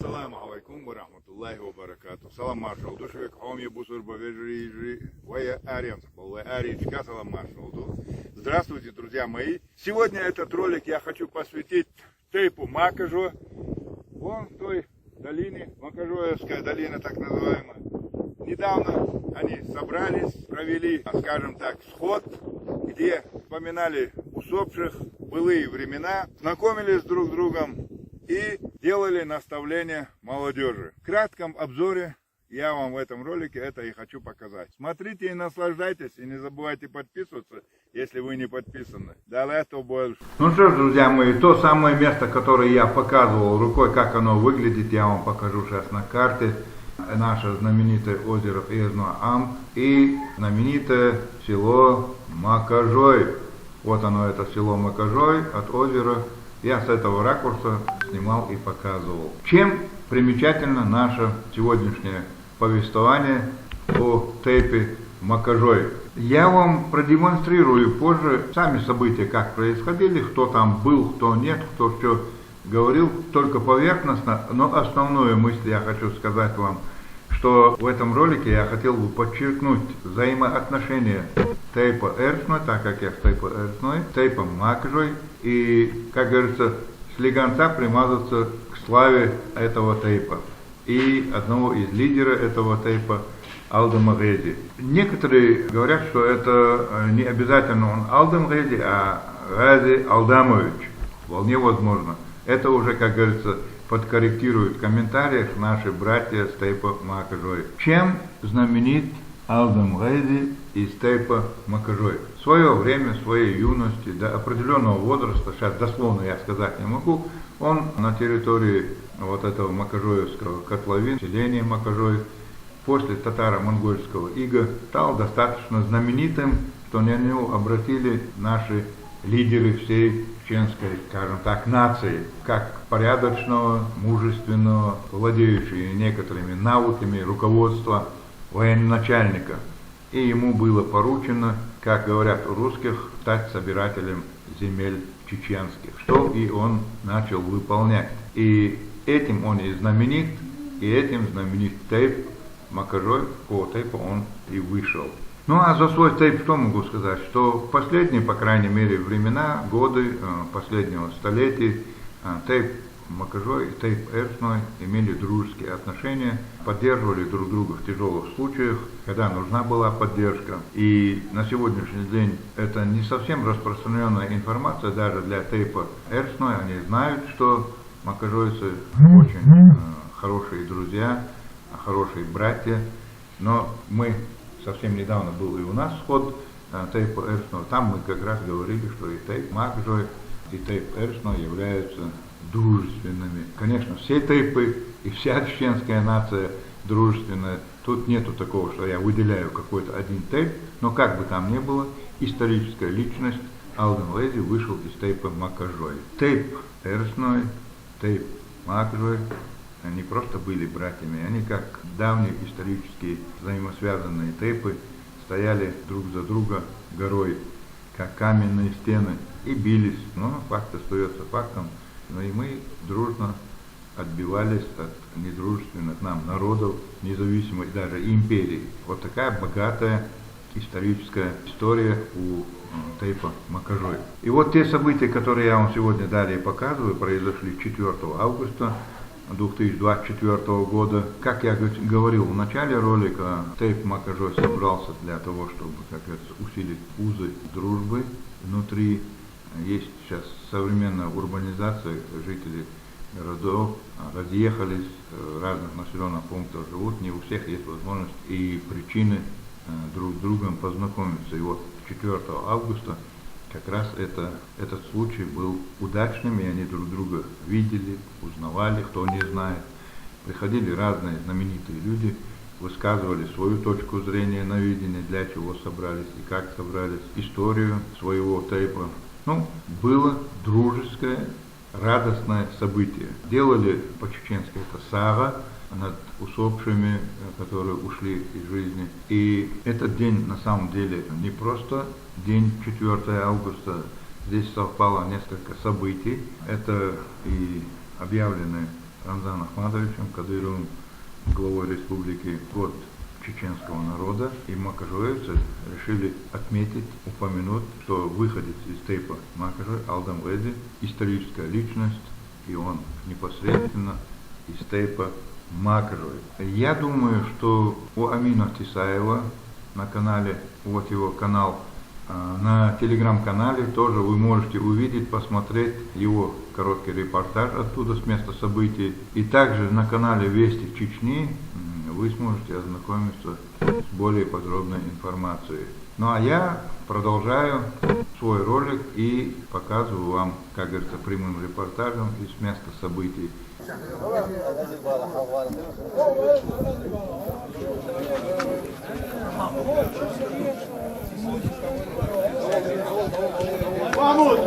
Assalamu alaikum wa rahmatullahi wa barakatuh. Салам маршал. Душевик ом ебусур бавежри вая ариан вая аричка салам маршал. Здравствуйте, друзья мои. Сегодня этот ролик я хочу посвятить тейпу Макажо. Вон в той долине, Макажоевская долина так называемая. Недавно они собрались, провели, скажем так, сход, где вспоминали усопших, былые времена, знакомились друг с другом и делали наставления молодежи. В кратком обзоре я вам в этом ролике это и хочу показать. Смотрите и наслаждайтесь, и не забывайте подписываться, если вы не подписаны. Далее то больше. Ну что ж, друзья мои, то самое место, которое я показывал рукой, как оно выглядит, я вам покажу сейчас на карте. Наше знаменитое озеро Эзно-Ам и знаменитое село Макажой. Вот оно, это село Макажой от озера. Я с этого ракурса снимал и показывал. Чем примечательно наше сегодняшнее повествование о тейпе Макажой? Я вам продемонстрирую позже сами события, как происходили, кто там был, кто нет, кто что говорил, только поверхностно, но основную мысль я хочу сказать вам, что в этом ролике я хотел бы подчеркнуть взаимоотношения тейпа Эрсной, так как я с тейпа Эрсной, тейпом Макажой, и, как говорится, слегонца примазаться к славе этого тейпа и одного из лидеров этого тейпа Алдама Гези. Некоторые говорят, что это не обязательно он Алдам Гези, а Гази Алдамович. Вполне возможно. Это уже, как говорится, подкорректируют в комментариях наши братья с тейпа Макажой. Чем знаменит Алдам Гези из тейпа Макажой? В свое время, в своей юности, до определенного возраста, сейчас дословно я сказать не могу, он на территории вот этого Макажоевского котловина, селения Макажой, после татаро-монгольского ига, стал достаточно знаменитым, что на него обратили наши лидеры всей чеченской, скажем так, нации, как порядочного, мужественного, владеющего некоторыми навыками руководства военачальника. И ему было поручено, как говорят у русских, стать собирателем земель чеченских, что и он начал выполнять. И этим он и знаменит, и этим знаменит тейп Макажой, по тейпу он и вышел. Ну а за свой тейп что могу сказать, что в последние, по крайней мере, времена, годы последнего столетия тейп Макажой и тейп Эрсной имели дружеские отношения, поддерживали друг друга в тяжелых случаях, когда нужна была поддержка. И на сегодняшний день это не совсем распространенная информация даже для тейпа Эрсной. Они знают, что макажойцы очень хорошие друзья, хорошие братья, но мы совсем недавно был и у нас сход тейпа Эрсной, там мы как раз говорили, что и тейп Макажой, и тейп Эрсной являются дружественными. Конечно, все тейпы и вся чеченская нация дружественная. Тут нету такого, что я выделяю какой-то один тейп, но как бы там ни было, историческая личность Алдам Гези вышел из тейпа Макажой. Тейп Эрсной, тейп Макажой, они просто были братьями. Они, как давние исторические взаимосвязанные тейпы, стояли друг за друга горой, как каменные стены, и бились. Но факт остается фактом. Но и мы дружно отбивались от недружественных нам народов, независимой даже империи. Вот такая богатая историческая история у тейпа Макажой. И вот те события, которые я вам сегодня далее показываю, произошли 4 августа 2024 года. Как я говорил в начале ролика, тейп Макажой собрался для того, чтобы, как говорится, усилить узы дружбы внутри. Есть сейчас современная урбанизация, жители городов разъехались, в разных населенных пунктах живут, не у всех есть возможность и причины друг с другом познакомиться. И вот 4 августа как раз этот случай был удачным, и они друг друга видели, узнавали, кто не знает. Приходили разные знаменитые люди, высказывали свою точку зрения на видение, для чего собрались и как собрались, историю своего тейпа. Ну, было дружеское, радостное событие. Делали по-чеченски это сага над усопшими, которые ушли из жизни. И этот день на самом деле не просто день 4 августа. Здесь совпало несколько событий. Это и объявленный Рамзаном Ахматовичем Кадыровым, главой республики, год чеченского народа, и макажоевцы решили отметить, упомянуть, что выходец из Тейпа Макажой Алдам Леди историческая личность, и он непосредственно из Тейпа Макажой. Я думаю, что у Амина Тисаева на канале, вот его канал, на телеграм-канале тоже вы можете увидеть, посмотреть его короткий репортаж оттуда с места событий. И также на канале Вести Чечни вы сможете ознакомиться с более подробной информацией. Ну а я продолжаю свой ролик и показываю вам, как говорится, прямым репортажем из места событий. محمود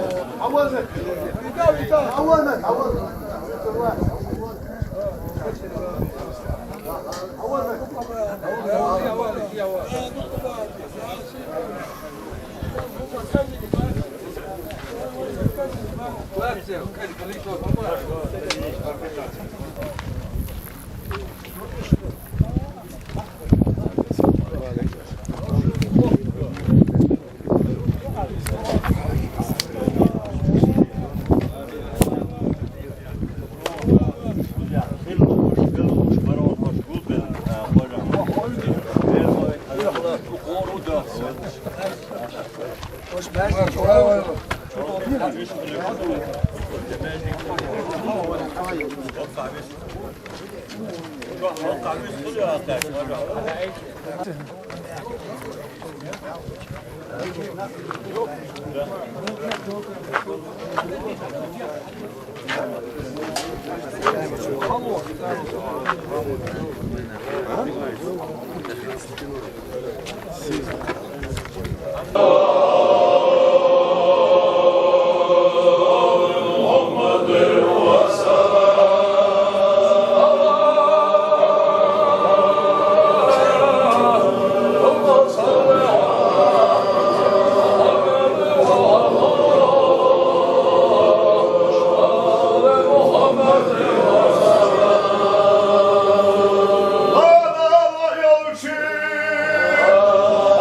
عوضك عوضك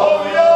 Oh, yeah.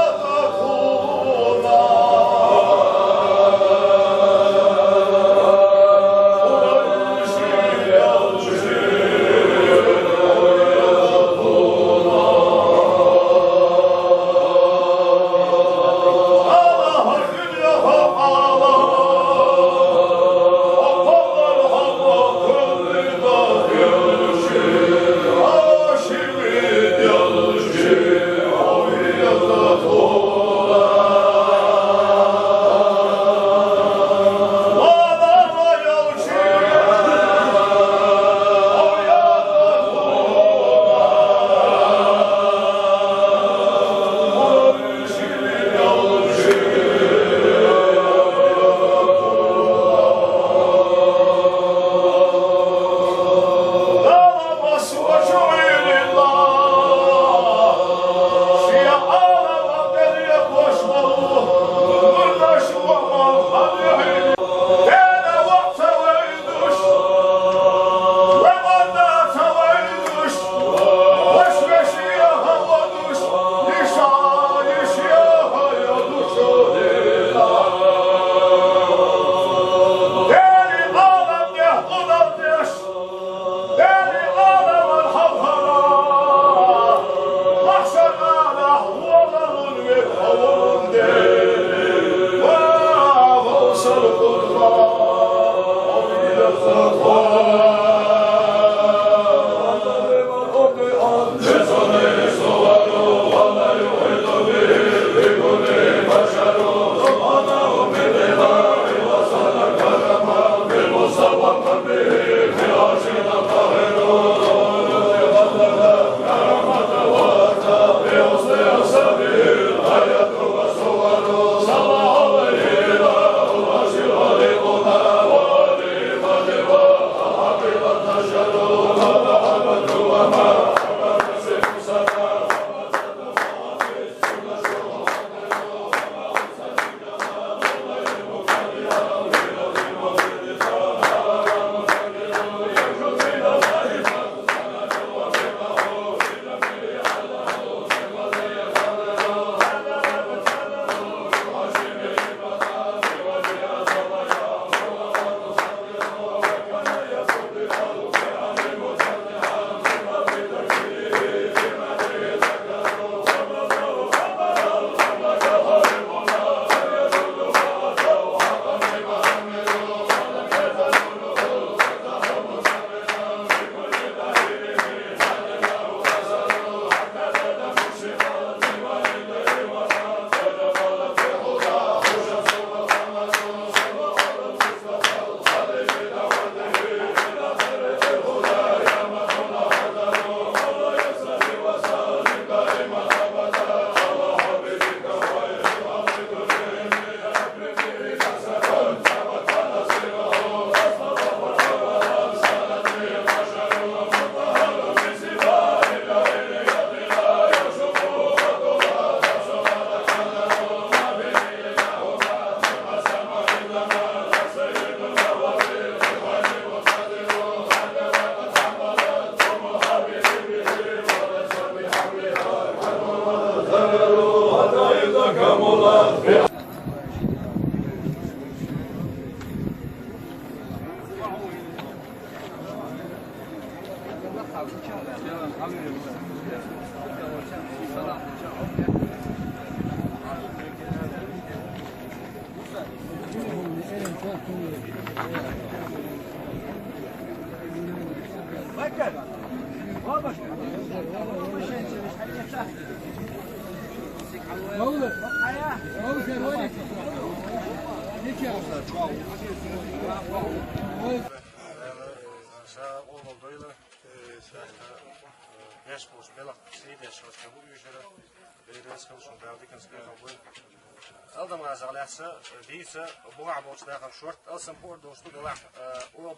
Aldam razalessa, diese boarbots daar een soort als een poort door de laag.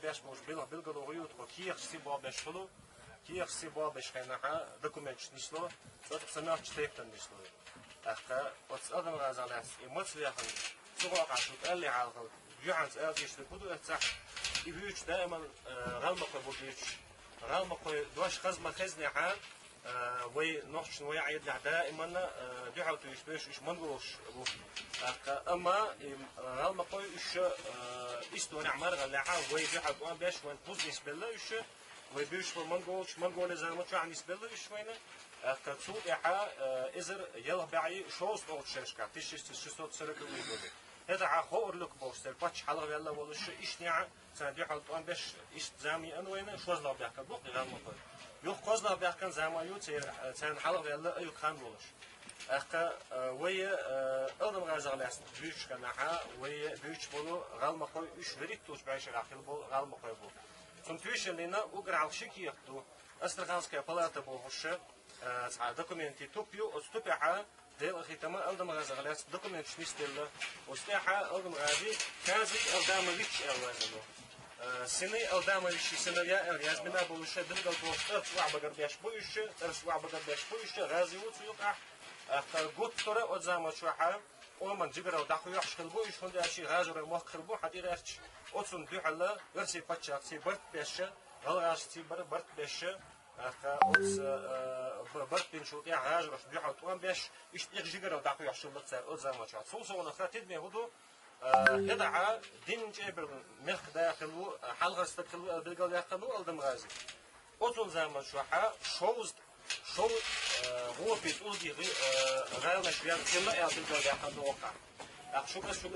Best bilgado roeit wat hier stibo best follow. Hier stibo best geen documents niet zo. Dat is een afstekten niet zo. Wat Aldam razalessa, je moet zeggen, zo gaat het alle halen. جوعان سألتيش تقولوا أتح يبيوش دائما غلمقة بوديش غلمقة دوش خزمة خزنة ح وي نوش ويا عيد دائما دعوة يشبيش إيش منقوش أما غلمقة إيش إستون عمر غلعة وي دعوة وان بيش وان بوزنيس بالله إيش وي بيش منقوش منقول إذا ما شو بالله إيش وينه كتصور إحا إزر يلا بعي شوز أو تشرشكا تشتت سرك ويقولي هذا عخور لك بوستر باتش حلقة يلا ولا شيء إيش نيع سندي حلقة أن بيش إيش زامي أنا وينه شو زلا بيحكي بوق غير مقول يوخ قصلا بيحكي زامي يو سن حلقة يلا أيو خان ولش أخا ويا أردم غازق لاسن بيش كناها ويا بيش بولو غال مقول إيش فريق توش بعيش راخيل بول غال مقول بول ثم تويش لينا وقرع الشيك يقطو أسترخانسكا بلاتا بوهش دكومنتي توبيو أستوبيعها ديل أخي تمام ألدم غازق لاس دكومنت شنيستيلا واستيحة ألدم غازي كازي ألدام ريتش ألوازلو سنة ألدام ريتش سنة يا ألياز بنا بولش دلقل بوش أرسوع بقر بيش بويش أرسوع بقر بيش بويش غازي وتيوقع قد ترى أزام شوحة ومن جبر ودخل يحشل بويش هندي أشي غازر المخر بو حتى يرتش أتصل بيحلا ورسي بتشا سي برت بيش غلغاش سي برت بيش أوس برت بينشوت يا غازر بيحل توان بيش يشتيق جبر ودخل يحشل بتصير أزام شوحة سوسة ونخرتيد ميهودو يدعى دين جبر مخ داخلو حلقة استقلو بالقل داخلو ألدم غازي أتصل زام شوحة شوز شو هو بيقول دي غير مشبيان كلها يعطي الجودة حد وقع.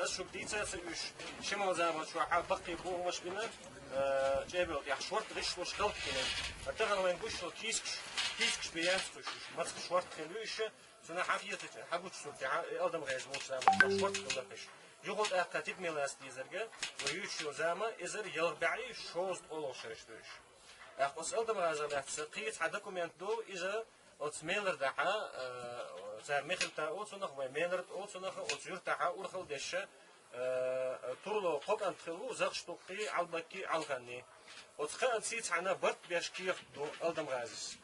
شو بديته سيش شمال زي ما شو حاب بقي بو مش بينا جابر يا شورت غش وش غلط كده. أتغنى من قش كيسكش بياستوش ما تسكش شورت خلويش سنة حفيته حبوت صوت آدم غير موش زي ما شورت كله فيش. يقول أكتب ميلاس ديزرجة ويشيو زي ما إزر يلبعي شوز أولو شرشتوش. أخوص آدم غير زي قيت حدكم ينتدو إذا أوت ميلر دحا زي ميخل تا أوت نخ وميلر أوت نخ أوت يور دحا ورخل دشة تورلو قب أنت خلو زخش توقي علبكي علغني أوت خان سيت عنا برد بيشكير دو ألدم غازيس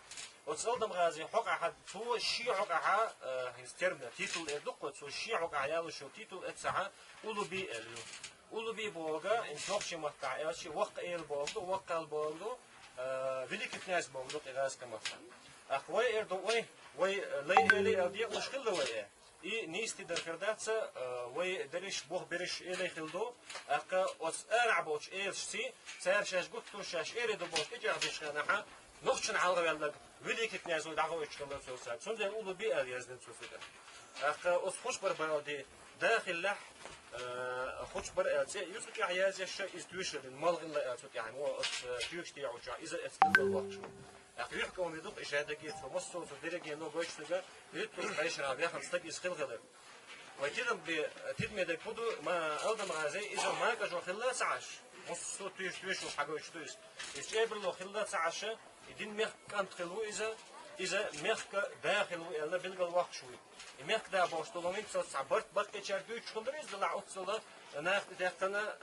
أوت ألدم غازي حق أحد تو شيء حق أحد هنسترمنا تيتل إدق تو شيء حق عيال شو تيتل إتسعة أولو بي إلو أولو بي بوجا إن نخش مقطع إيش وقت إيل بوجو وقت البوجو فيليك ناس بوجو إغاز كمقطع أخوي إردو وي لي أدي مشكلة وي نيستي دركرداتس وي دريش بوه بريش إلي خلدو أخا أس ألعبوش إيرشتي سيرشاش قطو شاش إيردو بوش إجي عبيش خانحا نخشن على غيالك وليك تنازل دعوة إشكالات سوسات سون دين أولو بي أليازدن سوسيدا أخا أس خوش بربرادي داخل لح خوش برأتي يوسف يعياز يشا إزدوشة المالغ اللي أتوك يعني هو أس تيوشتي يعوشا إذا أتدل الوقت شو أخير كون يدق إشادة جيت فمصر وتدرج ينو بايش تجا يدخل بايش رابع خمسة يسخل غدر ويتدم بتدم يدك بدو ما ألدم غازي إذا ما كجو خلا سعش مصر تيش وحاجة إيش تيش إستقبل له خلا سعش يدين ميخ كان تخلو إذا ميخ داخل ولا بلغ الوقت شوي ميخ ده باش طلعين صعبت بقى تشاركوا شغلري إذا لا أتصل أنا أختنا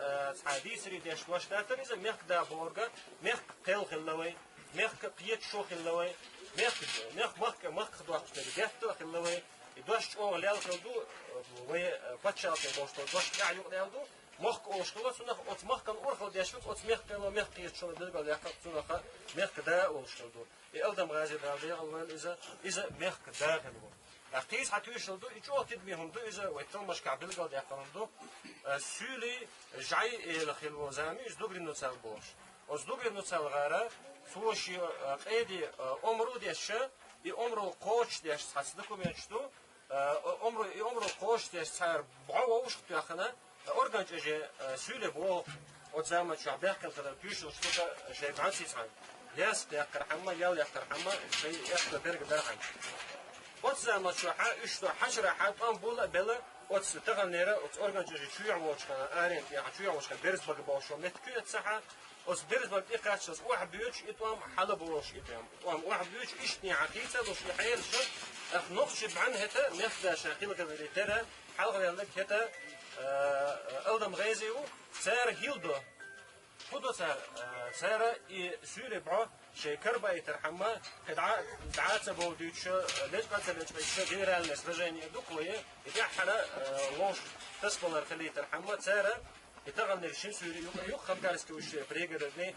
حديث ريد يشواش ده إذا ميخ ده بورجا ميخ قل خلوي ميخ قيت شو خلوي ميخ خدوش ترجعت خلوي يدوش أو ليال خلدو وي بتشاط باش دوش كاع يقلدو مخ أو شغلة سنخ أت مخ كان أورخل ديشوت أت ميخ كانوا ميخ قيت شو بدل قال يحط سنخ ميخ كدا أو شغلدو يقدم غازي ده غالبا إذا ميخ كدا خلوي أقيس حتى يشلدو يجوا تدميهم دو إذا ويتم مش كعبل قال يحطهم دو سولي جاي الخلو زامي يجدو برينو تسال باش أصدق النص الغارة سوشي قيدي عمره ديشة عمره قوش ديش تصدقوا بينشتو عمره قوش ديش صار بعوض تأخنا أورجانج أجي سولة بو وتزامن شعبية كنتر بيش وشتوكا شيء بعانسي صعب ياس تأكر حما ياو يأكر حما شيء يأكل برق درحن وتزامن شوحة إشتو حشرة حد بولا بلا وتستغنيرة وتأورجانج أجي شويع وشكنا آرين يعني شويع وشكنا بيرز بق بوشو متكو تصحى وس بيرز بق إقاش واحد بيوش إتوام حلب وش إتوام واحد بيوش إشتني عقيسة وش يحيل شد نقش بعن هتا نفدا شاقيل كذا ترى حلقة لك هتا ألدم غازيو سعر هيلدو خدو سعر سوري بعه شيء كربا يترحمه دعات بوديش ليش قلت ليش غير المسرجين دوكوية يتحنا لونش تسبلر خليه يترحمه سعر يتغنى الشين سوري يو خم كارس كوش بريجر ني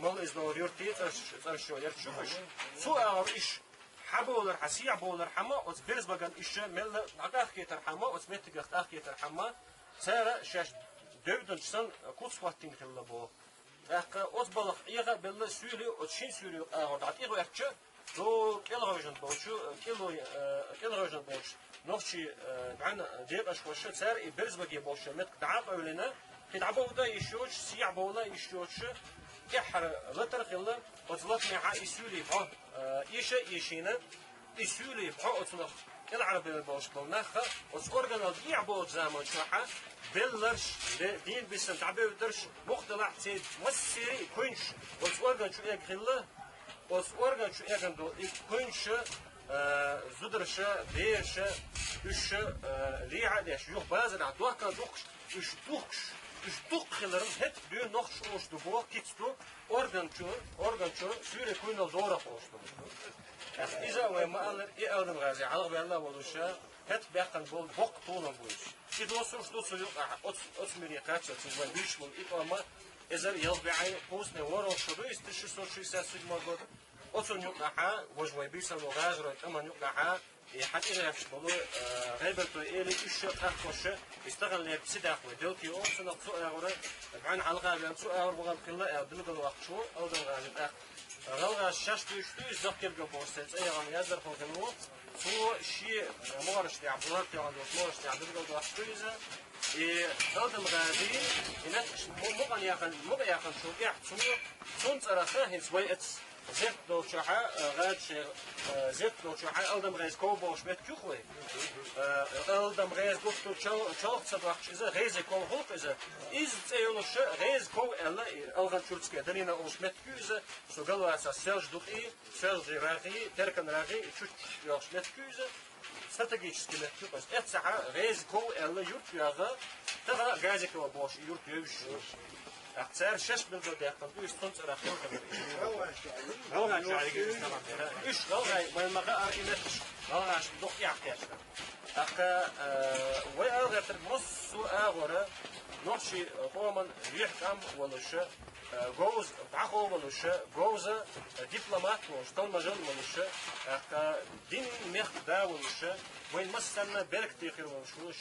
مال إزنور يورتي ترشوا يرتشوفش سو إيش حبولر حسيع بولر حما وتبرز بقى إيش مل عقاخي ترحمه وتبتدي عقاخي ترحمه سعر شاش دövdün çısan kuts vaktin kılla bu. Akı ot balık iğe belli sürü otşin sürü ağırda. Iğe erkçe do kilogram boşu kilogram boş. Nokçi عن ديق أشخاص سعر إبرز بقى boş. مت دعاب أولنا كدعبوا ده يشوش سيع بولا يشوش إحر لتر قلة وتلات مع يسولي بحه إيش إيشينا يسولي بحه أطلق العربي البوش بوناخه وتقرنا ضيع بود زمان شحة بلرش دين بسم تعبير درش مختلع تيد مسيري كونش وتقرنا شو يقله وتقرنا شو يقندو كونش زدرش بيرش إيش ليعة ليش يوه بازن عدوه كان دوكش إيش دوكشلرم هت بيو نخش أوش دبوه كيتستو أورغان شو سوري كوينال دورة أوش دبوه إذا وما ألر ألدم غازي على بالله ولوشة هت بيقن بول بق طولا بوش كده وصل يوم أسمري قاتشة تزوج بيش من إقامة إذا يلبي عين بوسني ورا شدو يستشي صور شيء ساسج مربوط أصل يوم نحا وجوي بيسا وغاجر أما يوم نحا حتى إذا يفشلوا غيبته إلي إيش أخوشه يستغل لي بسيد أخوه دلتي أو سنة سوء أغرى بعن حلقة بين سوء أغرى بغض كله دلوك الوقت شو أو دم غازم أخ غلغة الشاش تيشتو يزكر جبوستة أي غام يزر فوق النور سو شيء مغرش تي عبد الله تي عبد الله تي عبد الله الوقت شو إذا أودم غازي ينتش مغني يخن شو يحصل صنت رخاه هنسوي زيت دو شحا غاد شيء زيت دو شحا ألدم غاز كوبا وشمت كوخوي ألدم غاز دكتور شلخ صدق إذا غاز كوب هوك إذا تيونش غاز كوب ألا ألغن شرطك دنينا وشمت كوزا سوغلوا أساس سيرج دقي سيرج راغي تركن راغي شو يشمت كوزا стратегически легко, то есть это саха резко элла юрт яга, тага газик его бош юрт юж. А царь шеш был до тех, там есть тонц рахил камер. Галга чайги там да. Иш галга мы мага аринеш. Галга ш дох яхтяш. Ака وي алга тер мосу агора ночи роман вихкам волоша гоуз бахо волоша гоуза дипломат что мажал волоша ака дин мех да волоша وين مسنا برك تيخير شو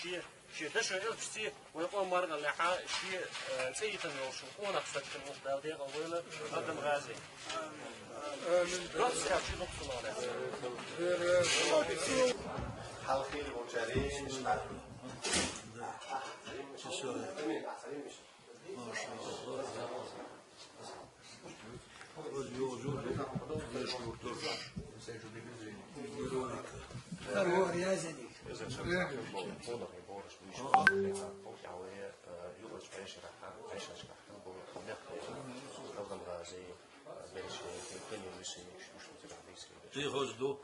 شيء دش الفستي ويقوم مرة لحا شيء سيد النوش وأنا خسرت المقدار دي قويلة قدم غازي. رأس كاب شيء نقص على. حلقي المشارين تيغزدو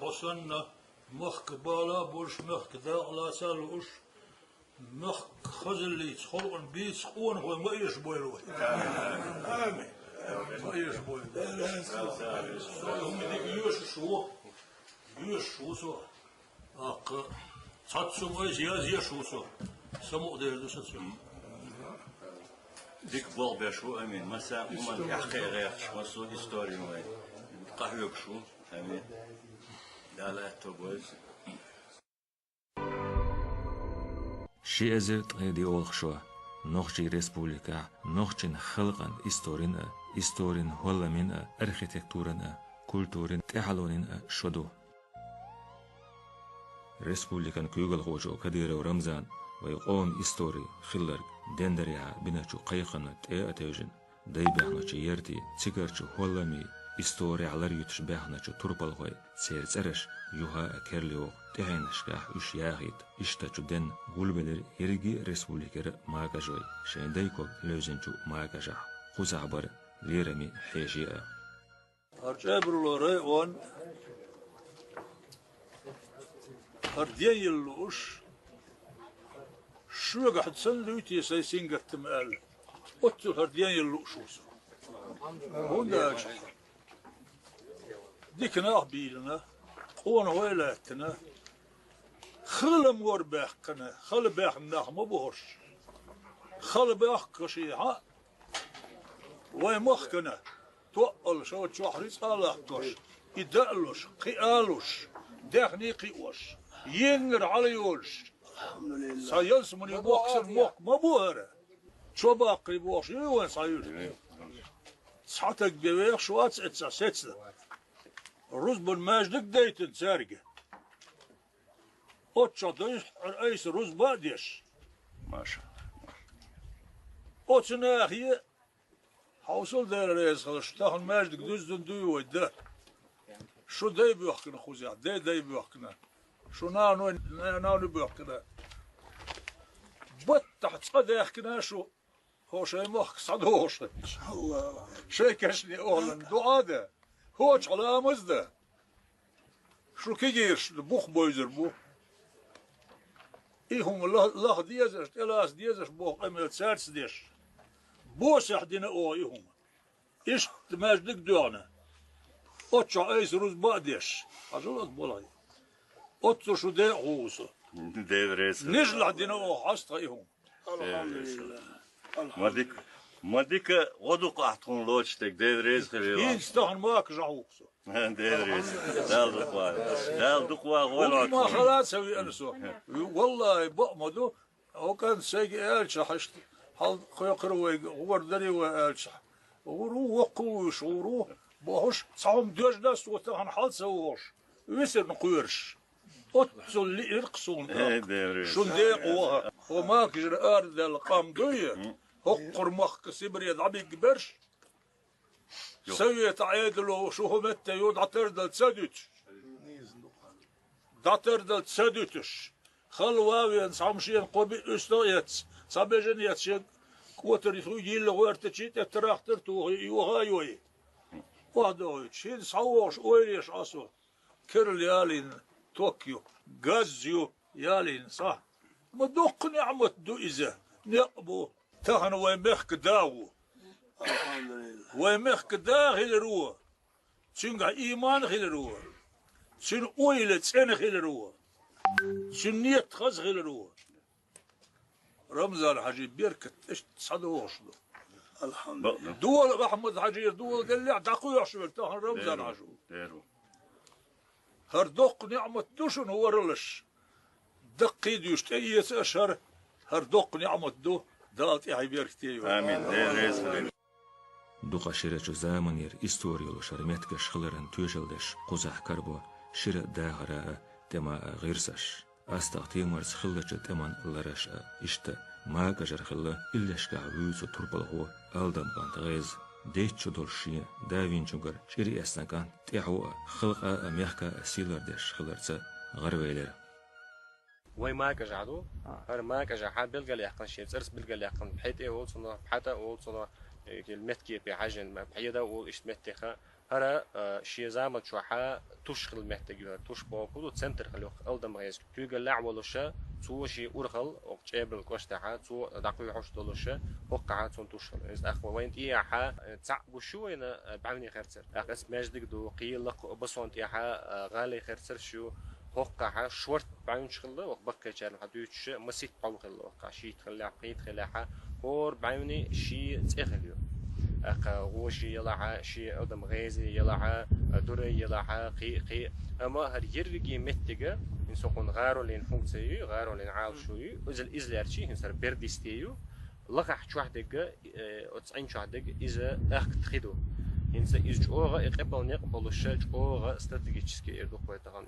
حسن مخك بالا بوش مخك داغلا سالوش مخك خزلي تخلقن بيت سخون هو ما يشبويلو آمين ما يشبويلو هم يوش شو أق تاتسو ما زيا شو سمو ديردو ساتسو ديك بول بشو امين مسا ومن يحكي غير شو هيستوري موي قهوك شو امين لا توبوز شي ازرت غيدي اولخ شو نوخجي ريسبوليكا نوخجين خلقا إستورين هولا من أرخيتكتورن كولتورين تحلونين شدو ريسبوليكان كيوغل خوشو كدير ورمزان ويقوم إستوري خلر دندريا بناتشو قيقنا تأتيجن داي بيحناتشو يرتي تيكرچو هولامي إستوري على ريوتش بيحناتشو تربالغوي سير تسرش يوها أكرليو تهينشكاح إش ياغيد إشتاچو دن غولبلر يرغي ريسبوليكر ماكاجوي شين دايكو لوزنچو ماكاجا خوزعبر ليرمي حيجيئة أرجابرو ريون أردين يلوش شو قاعد سندويتي سايسين قتم قال قلت هردين يلوشوس هنا ديكنا بيلنا قونا ويلاتنا خلم ورباحكنا خل باحنا ما بوش خل باحك شيء ويمخكنا توقل شو تشحريس قالكش يدقلوش قيالوش داخني قيوش ينر عليوش سايلس من يبوكسر موك ما بوهره شو باقي بوش يوين سايل صحتك بيويخ شو اتسا ستسا الرز بالماجدك دايتن سارقة اوتشا دايش رئيس رز باديش ما شاء اوتشنا اخي حوصل داير رئيس خلش تاخن ماجدك دوزدن دوي ويدا شو داي بيوحكنا خوزيع داي بيوحكنا شو نانو بيوحكنا بطح تصد يحكنا شو هو شيء مخك صدوش الله شيء كشني أهلا دعاء هوش على مزده شو كيجيرش بوخ بويزر بوخ إيهم الله ديزش تلاس ديزش بوخ أمل سارس ديش بوش يحدينا إيهم إيش تماجدك دعنا أتشع أيس روز باديش أجلت بولاي أتشع شو دي عوصة نجلع دينا حسطة إيهم ما ديك ودوق أحطون لوجتك ديدريز خليل ينستهن ماك جعوقصة ديدريز دال دقوا غول ما خلاص سوي أنسو والله بأمدو هو كان سيجي ألش حشت حال خيقروي وردني وألش ورو وقوش ورو بوش صعوم دوج ناس وتهن حال سووش ويسر نقيرش أتصل لي يرقصون شون ديقوها وما كجر أرد القام دوية هقر مخ سبري ضعبي كبرش سوية تعيدلو شو هو متى يود عتردل تسدوتش داتردل تسدوتش خلواوين صامشين قبي استويتس صابجن يتشك كوتر يجيل غورتشيت تراخترتو يوهايوي وهدوي شين صوش اويش اسو كرل يالين طوكيو غازيو يالين صح ما دوق نعمة دو إذا نقبو تهن ويمخك داو الحمد لله ويمخك دا غيلروه شنقع إيمان غيلروه شن أويلة سنة غيلروه شن نيت خز غيلروه رمزان حجي بيركت إيش تصدوش الحمد لله دول أحمد حجي دول قال لي دقوا يحشبك تهن رمزان حجو هردوق نعمة دوشن هو رلش دقي ديوشت أيس أشهر هردوق نعمة دو دالت يحبير كتير آمين دوقا شيرة زامنير إستوريولو شرمتك شخلرن توجلدش قزح كربو شيرة داغرا تما غيرسش أستغتيمرز خلتش تمان لرش إشتا ما كجر خلا إلش كعويسو تربلغو ألدم قانت غيز ديتشو دولشي داوين شنقر شيري أسنقان تيحو خلقا أميحكا سيلردش خلرتسا غرويلر وي ما كجعدو هر ما كجع بلقى ليحقن شيء ترس بلقى ليحقن بحيث ايه وصلنا حتى وصلنا المتكي بحاجن بحيدا وإشت متخا هر شيء زعما شوحة تشغل محتاجها تش باكل وتسنتر خلوق ألدم غيز تيجي لعولشة تو شيء أرخل وقتقابل كوشتها تو دقيق حوش دولشة وقعت تون تشغل إذا أخو وين إيه ح تعب شو أنا بعمني خرسر أقص ماجدك دو قيلق بس وانت إيه غالي خرسر شو وقع شورت بعين شغله وبقى كان حدوش مسيت قوي خله وقع شيء تخلى قيد خلاها هور بعيني شيء تأخذه هو شيء يلعى شيء أدم غازي يلعى دري يلعى قي أما هاليرجي متجا إن سكون غارو لين فونكسيو غارو لين عال شوي وزل إزلر شيء إنسان برديستيو لقح شوحدق أتصعين شوحدق إذا أخت تخدو إنسا إذا جوغا يقبل نقبل الشيء جوغا استراتيجيسكي إردو قويتغان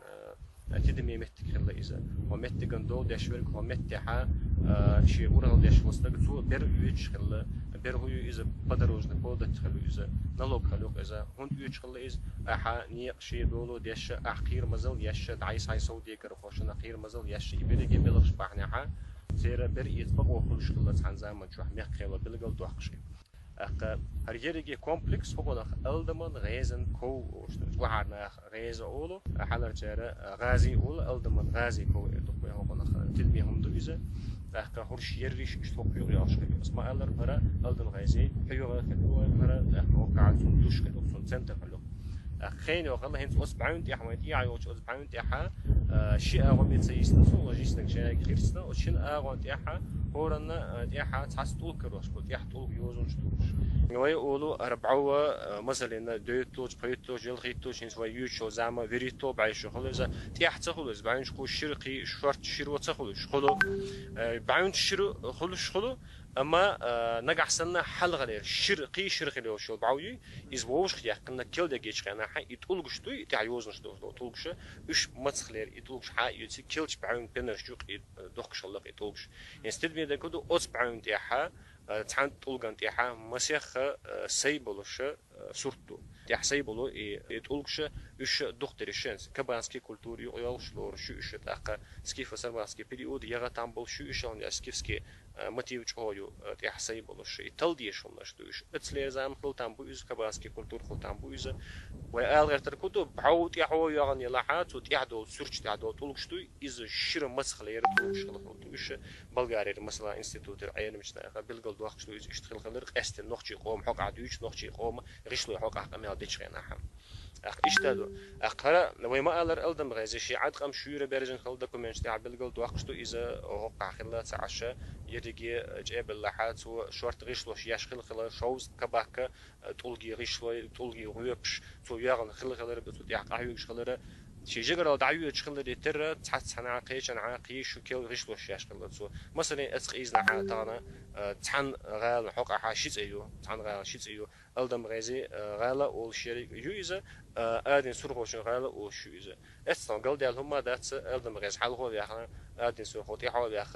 تدمي متك خلا إذا ومتك عندو دشورك ومتها شيء ورا دش وستك تو بير يوش خلا بير هو إذا بدروج نقودت خلو إذا نلوك خلوق إذا هون يوش خلا إذا أح نيق شيء دولو دش أخير مزل يش عايز هاي سعودية كرخوشنا أخير مزل يش يبيلي جبلش بحنها زيرا بير يتبقى وخلش خلا عن زمان شو حميق خلا بلقل دوخشي أخ هرجريجي كومبلكس هو نخ ألدمان غازن كو وحنا غاز أولو حلر جرا غازي أول ألدمان غازي كو إدوكي هو نخ تلبي هم دويزة أخ هرش يريش إشتوك يورياش كلي اسمع ألر برا ألدن غازي حيوغا كلو برا أخ وقع سندوش كلو سنتر كلو خيني وخلا هنس أسبعون تيح ما تيح يوش أسبعون تيحها شيء أغوم يتسيسنا سو لوجيستك شيء خيرسنا وشين أغوم تيحها هورنا تيحها تحس طول كروش كل تيح طول يوزون شتوش نوعي أولو أربعة مثلا دوتوج بريتوج يلخيتوج هنس ويوشو زعما فيريتو بعيشو خلو إذا تيح تخلوز بعين شكو شرقي شورت شيرو تخلوش خلو بعين شيرو خلوش خلو أما نجح سنة حل غير شرقي لو شو بعوي إزبوش خيار كنا كل دقيقة خيانا حي يتقولش توي تعيوزن شو تقولش إيش مسخلير يتقولش حي يتسي كلش بعون بنرشوق يدخش الله يتقولش يستد بيدا كده أص بعون تيحها تحن تقولن تيحها مسيخ سيبلوش صورته تيح سيبلو يتقولش إيش دكتور الشنس كبرانسكي كولتوري يقولش لور شو إيش تأخ سكيف سرباسكي بريود يغا تامبل شو إيش عن سكيفسكي мотивч ою тях сейболо ши талдиеш оннаш душ эцлер зам хол тамбу из кабаски культур хол тамбу из ва алгартер куду баут яхо яган ялахат ут яхдол сурч яхдол тулгшту из шир масхлер тулгшту туш болгария масла институтер айнымчна билгол дуахшту из иштхил халер эстен нохчи қом хок адуч нохчи қом ришлу хок акамел дичгена хам اشتادو اقرا وما الر الدم غازي شي عاد قام شوره برجن خل دوكيمنت تاع بالقل دوقشتو اذا وقع خلا تعشى يديجي جاب اللحات وشورت غيشلوش ياشخل خلا شوز كباكا طولغي غيشلو طولغي غيبش تو ياغن خل خلا بتو يقعيوش خلا شي جگر دعيو تشخل دي تر تحت صناقيش عاقي شو كيل غيشلوش ياشخل تو مثلا اسقيزنا حاتانا تحن غال حق حاشيت ايو تحن غال شيت ايو الدم غازي غالا اول شيء يوزا ادين سرخوشن غالا او شوزا استان قال ديال هما دات الدم غاز حال هو ياخنا ادين سرخوتي حال ياخ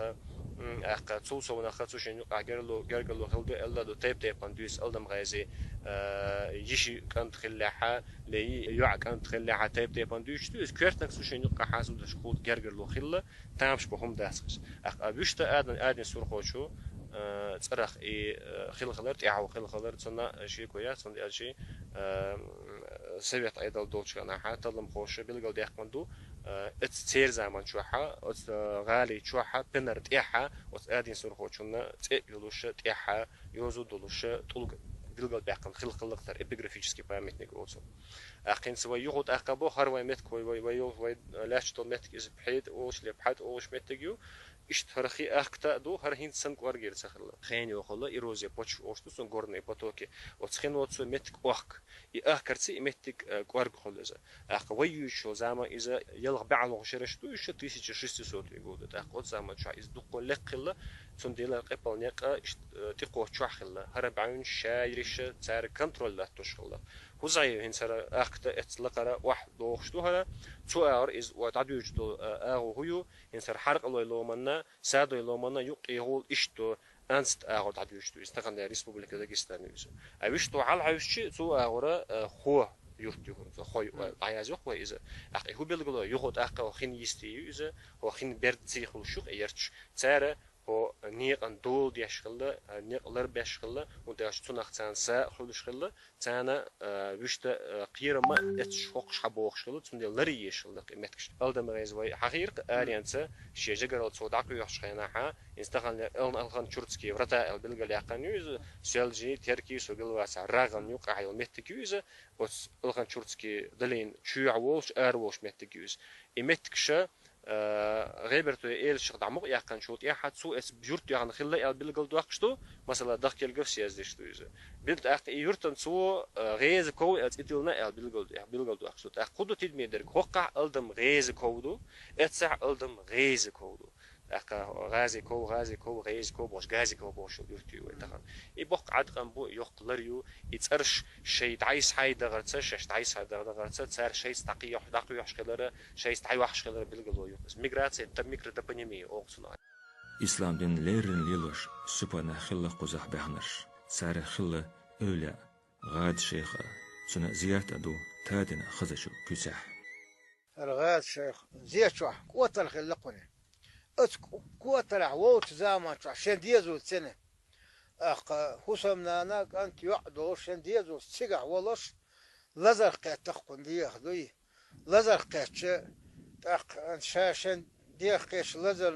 اق تصوصو نخصو شنو قاغرلو غرغلو خلدو الا دو تيب تيب اندوس الدم غازي يشي كانت خلاحه لي يوع كانت خلاحه تيب تيب اندوس دوس كرتنك سو شنو قحاسو دشخوت غرغلو خله تامش بهم داسخ اق ابشت ادين سرخوشو تصرخ خيل خلرت يعو خيل خلرت صنا شيء كويس صنا شيء سبيت أيضا دولش أنا حتى لما خوش بلقوا ديخمندو اتسير زمان شوحة غالي شوحة بنرد إيحة وتأدين سرخوشنا تقولوش إيحة يوزو دولوش طلق بلقوا ديخم خيل خلقتر إبيغرافيشسكي بامتنك أوصل أخين سوى يغود أقابو هرواي متك وي لاش طول متك إز بحيد أوش لبحد أوش متكيو اشترخي أختا دو هرهين سنك ورجير سخلا خيني وخلا إيروزيا بوش أوشتو سون غورني باتوكي وتخين واتسو متك أخك يأخكرتي متك قورج خلزة أخ ويوشو زعما إذا يلغ بعلو شرشتو يش تيسي شستي صوت يقول أخ زعما شا إز دقو لقلا سون ديلا قبل نيقا تقو شخلا هربعون شايرش تار كنترول لا تشخلا وزاي هنسر أختا اتلقرا واحد دوخشتو هذا سؤال إز وتعديج دو هو هنسر حرق الله لومنا سادو لومنا يقول إشتو أنست أغود عديج دو استغنى ريسبوبليكا داغستان يوز أبيشتو على عيشي سو أغورا خو يورتيو خوي عايز خو إذا أخي هو بيلغلو يغود أخا وخين يستي إذا وخين بيرتسي خلشوق يرتش تارا هو نيق أن دول ديشخلة نيق لر بيشخلة وداش تناختان سا خلشخلة تانا وشت قيرما اتشوق شبوخشخلة تندي لري يشخلة قيمتكش ألدم غيز وي حقيقة آريانسا شيجا قرال صوداقو يخشخيناها يستغل الان الغن شورتسكي ورتا البلغ لاقانيوز سيلجي تركي سوغلواسا راغن يوقع يومتكيوز وس الغن شورتسكي دلين شوعوش اروش متكيوز يمتكش غيبرتو إيش دعمق يقان شوت يحد سو اس بجورت يغن خلا البلغل دوقشتو مثلا داخل قف سيازدشتو إذا بنت أخ يورتن سو غيز كو اتيلنا البلغل دوقشتو أخ خدو تدمي درك وقع الدم غيز كودو اتسع الدم غيز كودو غازي كو غيز كو بوش غازي كو بوش يرتيو تخن يبق عدقن بو يق لريو يتصرش شي تعيس هاي دغرتس شي تعيس هاي دغرتس صار شي استقي يحدق يحشكلره شي استعي وحشكلره بالغلو يقص ميغراتسي ميكرو تبنيمي اوكسنا İslam din lerin liloş süpana xilla quzah behnarş sar xilla öyle غاد شيخة سنة زيارت أدو تادنا خزشو كسح الغاد شيخ زيارت شو قوة الخلقني قوة العوات زمان عشان ديزو السنة حسمنا أنا كانت يعدو عشان ديزو السجع ولش لزر قات تخون ديخدوي لزر قات عشان ديخش لزر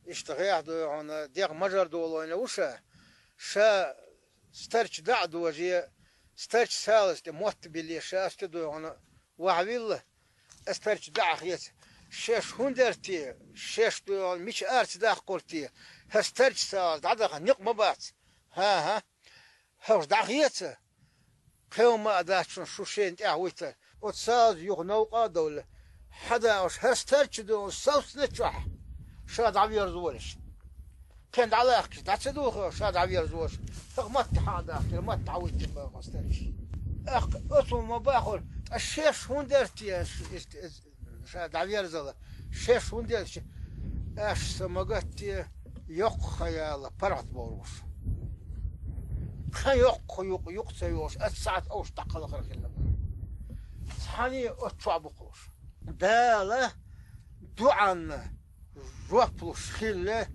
اشتغيع دو عنا ديغ مجر دولوين وشا شا سترش دعدو وجيه سترش سالس دي موت بلي شا استدو عنا وعويل استرش دعخيت شاش هندرتي شاش دو مش ارت داخ قرتي هسترش سالس دعدخ نق مبات ها هوش دعخيت قيوم ما اداشن شوشين تعويت وتساز يغنوقا دولة حدا وش هسترش دو سوس نتشح شاد عبير زورش كان على أخش دعسدوه شاد عبير زورش فقمت حدا أخش ما تعودت ما استرش أصل ما باخر الشيش هون درتي شاد عبير زلا الشيش هون درتي أش سمعت يق خيال برات بوروش خيال يق سيوش الساعة أوش تقل خلنا ثاني أتشعب قوش داله دعنا روبلوش خلة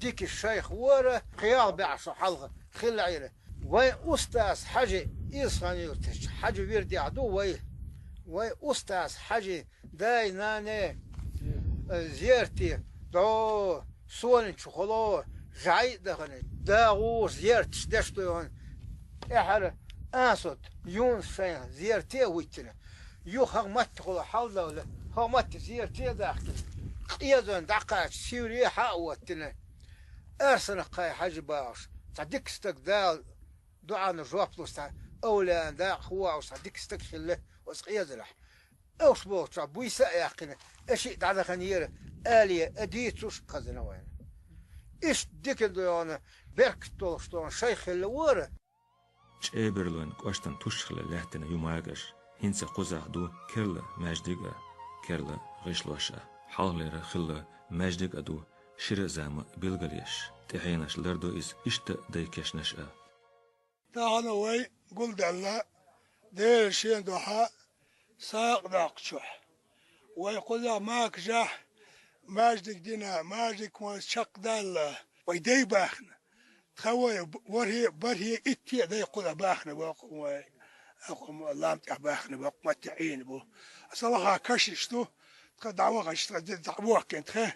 ديك الشيخ ورا خيال بعشر حلقة خلة عيله وي أستاذ حاجة إيصاني حاجة ويردي عدو وي أستاذ حاجة داي ناني زيارتي دو سوالن شخلو جاي دخني داغو زيارت شدشتو إحر أنصت يون شين زيارتي ويتنا يو خمت خلا حول ولا خمت زيارتي داخل يزن دقات سوريا حاوتنا أرسل قاي حاج باش صدق استقدال دعاء نجوابلوس أولا دا هو صدق استقخله وسقيزلح أوش بوش بويسا يقنا أشي دعنا خنيرة آلية أديتوش قزنا وين إيش ديك الديانة بركتول شلون شيخ اللورة شابرلون قاشتن تشخل لهتنا يوماغش هنسا قزح دو كرلا ماجدقا كرلا غشلوشا حاليرا خلا ماجدق أدو شر زاما بيلغليش تحيناش لردو إز إشتا دايكش نشأ تعالى وي قل دعلا دير شين دوحا ساق داق شح ويقول ماك جاح ماجدق دينا ماجدق وشق دالا ويدي باخنا تخوي برهي إتي دي قول باخنا وي أقوم الله متح باخنا وقوم متعين بو أصلاها كششتو دعوة غش دعوة كنت خه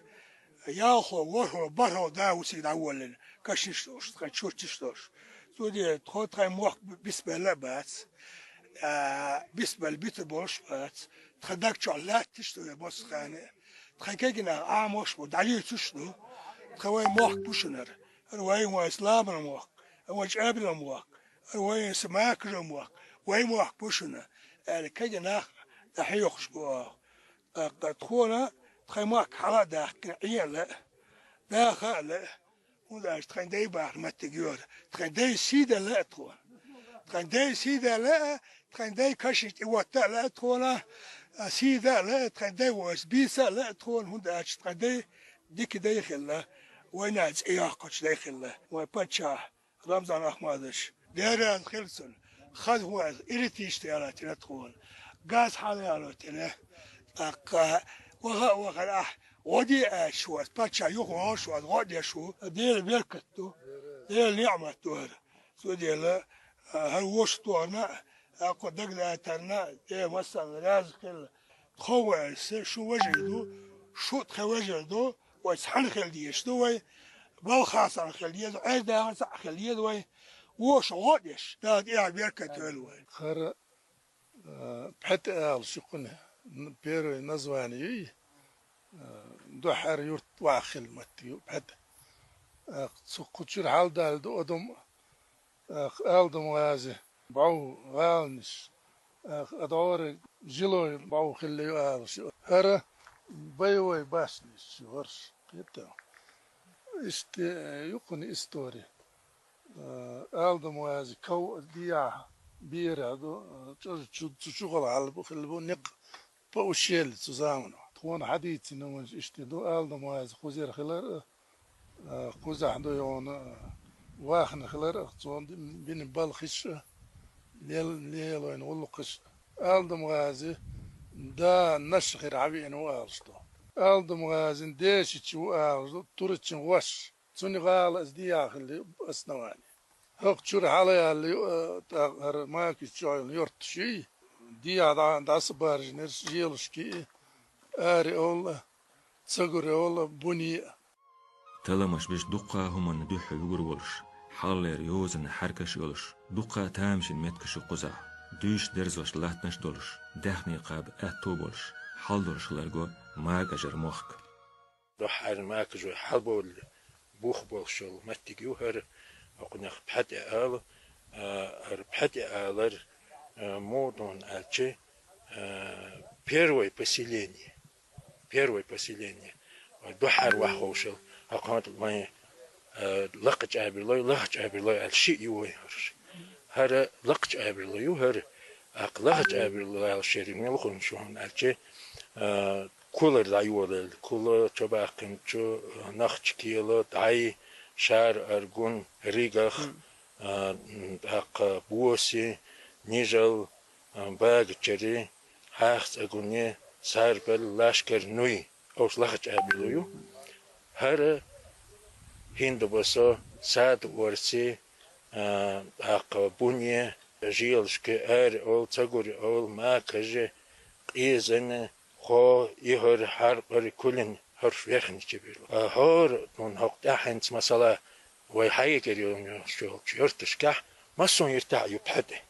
ياخو وهو برو داوسي دعوة كشنشتوش تشوش تودي تخوت خي موخ بسم الله بات بسم البيت بوش بات تخدك شعلات تشتو بس خانة تخيكينا عاموش ودعليه تشتو تخوي موخ بوشنر الوي مو إسلام الموخ الوي قابل الموخ الوي سماك الموخ وي موخ بوشنر كينا دحيوخش بوخ تخونا تخيماك حلا داخل عيالة داخل وداش تخين داي باخ ما تجيور تخين داي سيدا لا تخون تخين داي سيدا لا تخين داي كشت وقت لا تخونا سيدا لا تخين داي واس بيسا لا تخون وداش تخين داي ديك داي خلا ويناز إياقش داي خلا ويبتشا رمضان أحمدش داران خلصن خذ هو إرتيش تياراتنا تخون غاز حاليالاتنا وها ودي أشوات باتشا يوخو أشوات غادي أشو ديال بيركتو ديال نعمتو هذا سو ديال هالوشتو أنا أقول دقنا تنا ديال مثلا رازق خوال شو وجدو شو تخوجدو ويسحن خلديش دوي بالخاص عن خلديش عيدا عن خلديش دوي وش غاديش دا ديال بيركتو الوي خر بحت شو قلنا بيرو نزواني دو حار يورت واخل متيو بحد سقطشر حال دال دو ادم الدم غازي باو غالنش ادور جلو باو خليو هر بيوي باسنش ورش كيتا است يكون إستوري ألدم وازي كو ديا بيرا دو شغل على بخلبو نق بوشيل تزامن تكون حديث إنه إشتي دو ألدم وازي خوزير خلر خوزح دو يون واخن خلر تون بين بالخش ليل وين ولقش ألدم وازي دا نشخر عبين وارشتو ألدم وازي ديش تشو أرزو تورتشن وش توني غال أزدياخ اللي أسنواني هاك تشور حاليا اللي هر ماكي تشوي يورت شي دي دا سبارج نرس جيلشكي آري أولا تسغري أولا بني تلمش بيش دقا هما ندوح يقر ولش حالير يوزن حركش يولش دقا تامشن متكش قزا دوش درزوش لاتنش دولش دخني قاب أتو بولش حال دولش لرگو ماك أجر موخك دوحار ماك جو حال بول بوخ بولشل متكيو هر أقول بحد آل بحد آلر مودون ألچه первое поселение دوحار وحوشل أقول ما لقج عبرلوي الشيء يوي هر لقج عبرلوي هر لقج عبرلوي الشيء ملخون شون ألچه كولر دايول كولر تباقم جو نخش كيلو داي شار أرجون ريغخ بوسي نيجل باغ تشري هاخت أغوني ساربل لاشكر نوي أوش لخج عبرلويو هر هندو بسو ساد ورسي بوني جيلشك أول تغوري أول ما كجي إيزن خو يهر حرب كلن هرش ويخن جبيل هور نون هقت أحنت مثلا ويحيي كريون شو يرتشكح ما صون يرتاع يبحده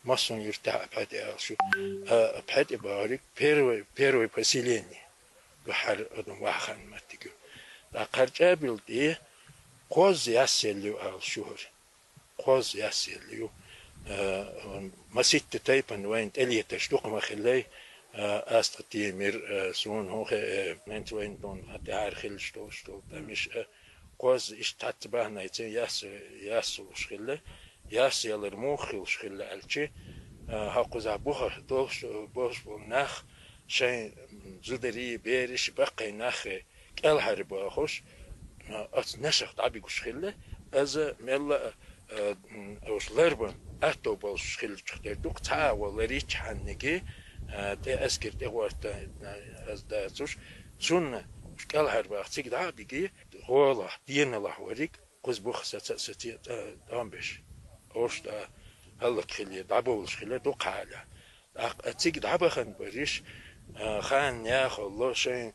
ما صون يرتاع بحده شو بحده بارك بيروي بسيليني بحر أدم واحد ما تيجي لقرجة بلدي قوز ياسليو على شهر قوز ياسليو ما ست تايبن وين تلي تشتوق ما خلي أستطيع مير سون هو من وين دون هتعار خل شتو مش قوز اشتتبه نايتين ياس وشخله ياس يلرموخ وشخله ألشي هاقوز أبوه دوش بوش بناخ شيء زدري بيرش بقي ناخ كل حرب خوش أت نشخ تعبي وشخله از مل أوش لربن أتو بالشخل شخله دوق تا ولريش حنكي ده أسكر ده وقت از ده توش شون كل حرب أختيك ده بيجي هو دين الله وريك قز بوخ ستي دامبش أوش ده هلا خليه دعبول خليه دوق حاله أتيك دعبة خن بريش خان ياخ الله شيء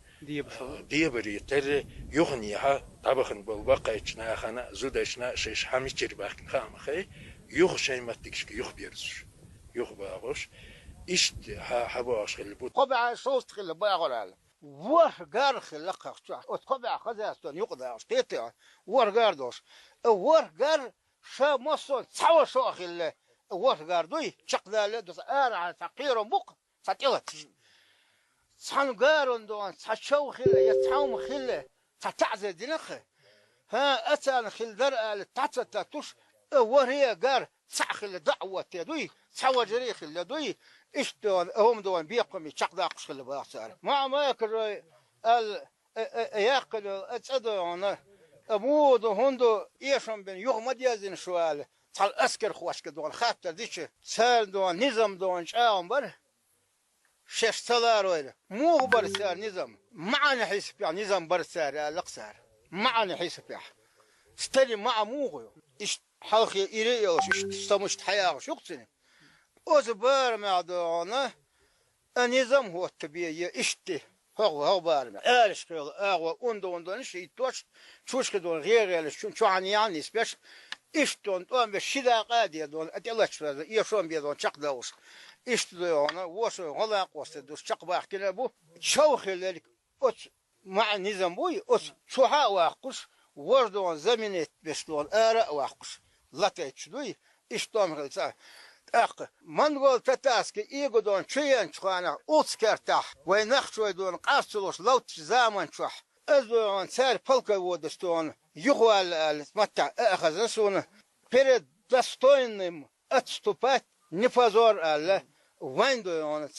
دي بري تر يغنيها دعبة خن بالبقى إجنا خنا زودشنا شيء حامي تربح خام خي يغ شيء ما تكش يغ بيرزش يغ باغش إيش حباش خلي بود قبع صوت خلي باغل ورقار خلقها قبع خذاستون يقضى اشتيتي ورقاردوش ورقار شا مصون تسوى شو خلي ورقار دوي شقدا لدوس ارع فقير مق فتيلت صحن قارون دون تشو خلي يتحوم خلي تتعز دينخ ها اتان خل درء تاتتاتوش ورهي قار تسخل دعوه دوي تسوى جريخ دوي إيش دون هم دون بيقوم يشقدا قشل باصار ما يكر ال ياقل اتدون امود هندو ايشم بين يوم مديازين شوال تال اسكر خوش كدول خاطر ديش سال دون نظام دون شاوم بر شش سالار ولا مو برسار نظام معنا حسب يعني نظام برسار الاقصار معنا حسب استلم مع موغو ايش حلقي إيريوش ايش تمشت حياه شقتني أزبار معدونا النظام هو الطبيعي إشتي هو بارم إيش كيل وندو نشي توش شوش كدون غير شو يعني سبيش إشتون توم بشدة قادية دون أتلاش هذا يشون بيدون شق دوس إشتون وصل غلاق وصل دوس شق باحكي بو شوخ اللي أت مع النظام بوي أت شوها واقص وردون زمينة بسلون آراء واقص لا تيجدوي إشتون غلطة منقول تتاسك إيقودون شيئا شخانا أوتسكرتاح وينخشوا يدون قاسلوش لوت زامن شح أزوان سار فلكا ودستون يخوال المتع أخذسون перед достойным отступать не позор الله وين دون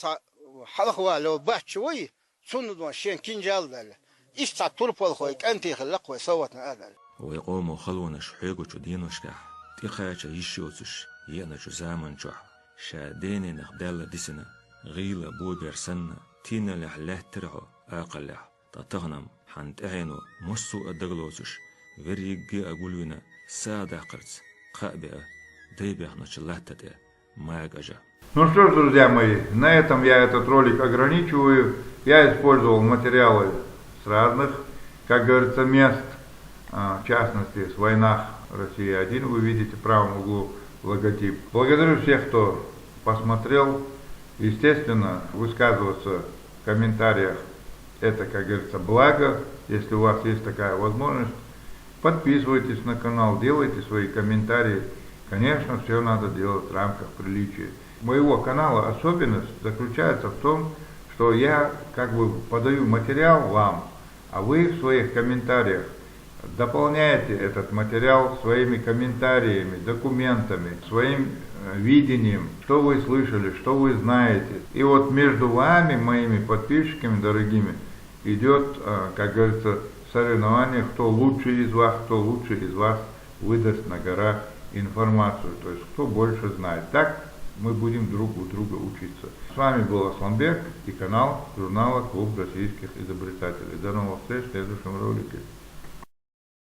حلقوا باتشوي سندون شين كينجال دال إيش تطرفل خويك أنت خلق وصوتنا هذا ويقوموا خلونا شحيقو دينو شكاح تيخاچا يشيوتش يانا زامن جوح شاديني نخدال ديسنا غيلة بوبير سنة تينا لح ترعو آقل لح تتغنم حانت اعينو مصو ادغلوتش вериги агульвина сада қырц қабеа дейбяхна челатате магажа. Ну что ж, друзья мои, на этом я этот ролик ограничиваю. Я использовал материалы с разных, как говорится, мест, в частности, с войнах Россия-1. Вы видите в правом углу логотип. Благодарю всех, кто посмотрел. Естественно, высказываться в комментариях это, как говорится, благо. Если у вас есть такая возможность, подписывайтесь на канал, делайте свои комментарии. Конечно, все надо делать в рамках приличия. Моего канала особенность заключается в том, что я как бы подаю материал вам, а вы в своих комментариях дополняете этот материал своими комментариями, документами, своим видением, что вы слышали, что вы знаете. И вот между вами, моими подписчиками дорогими, идет, как говорится, соревнование, кто лучше из вас выдаст на гора информацию, то есть кто больше знает. Так мы будем друг у друга учиться. С вами был Асланбек и канал журнала «Клуб российских изобретателей». До новых встреч в следующем ролике.